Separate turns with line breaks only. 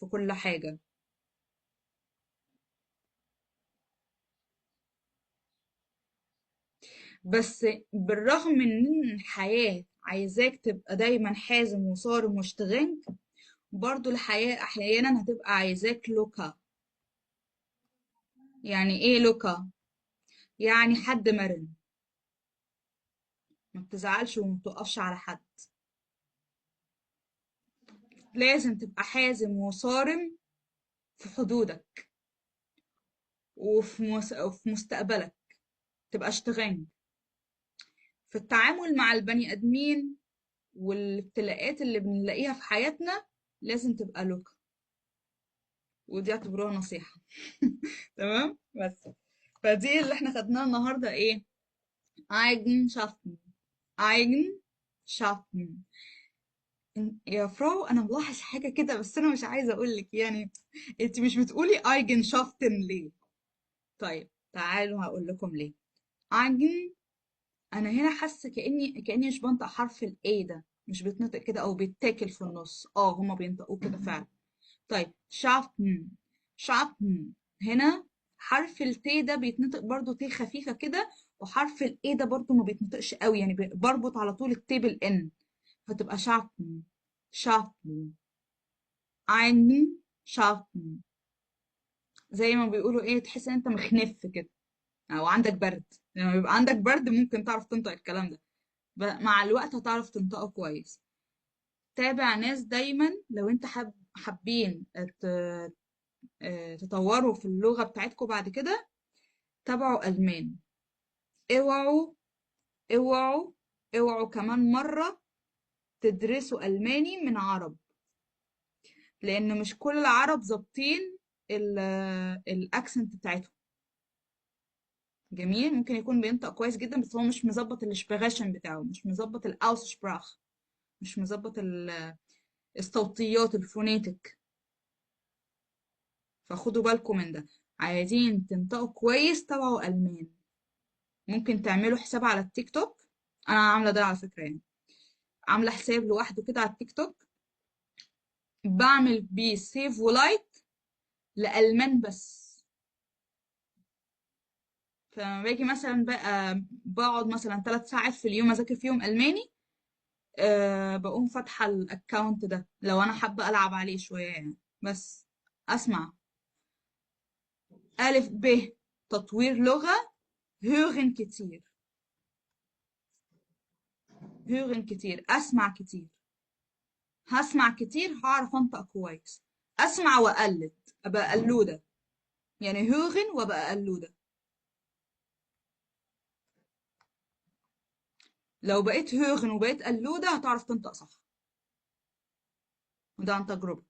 في كل حاجة. بس بالرغم من ان الحياة عايزاك تبقى دايما حازم وصارم واشتغال، برضو الحياة احيانا هتبقى عايزاك لوكا. يعني ايه لوكا؟ يعني حد مرن، ما بتزعلش وما بتقفش على حد. لازم تبقى حازم وصارم في حدودك، وفي مستقبلك تبقى اشتغال في التعامل مع البني ادمين والابتلاءات اللي بنلاقيها في حياتنا. لازم تبقى لوكا، ودي اعتبروها نصيحة. تمام. بس فدي اللي احنا خدناها النهارده، ايه؟ Eigenschaften. Eigenschaften. يا فراو، انا ملاحظ حاجة كده بس انا مش عايزة اقول لك يعني. انت مش بتقولي Eigenschaften ليه؟ طيب تعالوا هقول لكم ليه. Eigen، انا هنا حاسة كأني مش بنطق حرف الاي ده، مش بيتنطق كده او بيتاكل في النص. هما بينطقوه كده فعلا. طيب schaffen. schaffen هنا حرف التي ده بيتنطق برضو تي خفيفة كده، وحرف الاي ده برضو ما بيتنطقش قوي، يعني بربط على طول التي بالان، فتبقى schaffen. schaffen. ein schaffen. زي ما بيقولوا ايه، تحس ان انت مخنف كده او عندك برد. لما يبقى عندك برد ممكن تعرف تنطق الكلام ده، مع الوقت هتعرف تنطقه كويس. تابع ناس دايما. لو انت حابين تطوروا في اللغة بتاعتكم بعد كده، تابعوا ألمان. اوعوا اوعوا اوعوا كمان مرة تدرسوا ألماني من عرب، لأن مش كل العرب ظابطين الأكسنت بتاعتهم. جميل، ممكن يكون بينطق كويس جدا بس هو مش مظبط الاشبريشن بتاعه، مش مظبط الأوسشبراخ، مش مظبط الصوتيات الفونيتك. فخدوا بالكم من ده. عايزين تنطقوا كويس، تابعوا ألمان. ممكن تعملوا حساب على التيك توك. أنا عاملة ده على فكرة يعني، عاملة حساب لوحده كده على التيك توك، بعمل بيه سيف ولايك لألمان بس. فلما باجي مثلا بقى بقعد مثلا 3 ساعات في اليوم أذاكر فيهم ألماني، بقوم فاتحة الأكاونت ده لو أنا حابة ألعب عليه شوية يعني. بس أسمع ألف ب تطوير لغة، hören كتير. hören كتير، أسمع كتير. هسمع كتير هعرف أنطق كويس. أسمع وأقلد، أبقى قلودة. يعني hören وأبقى قلودة. لو بقيت hören وبقيت قلودة هتعرف تنطق صح، وده عن تجربة.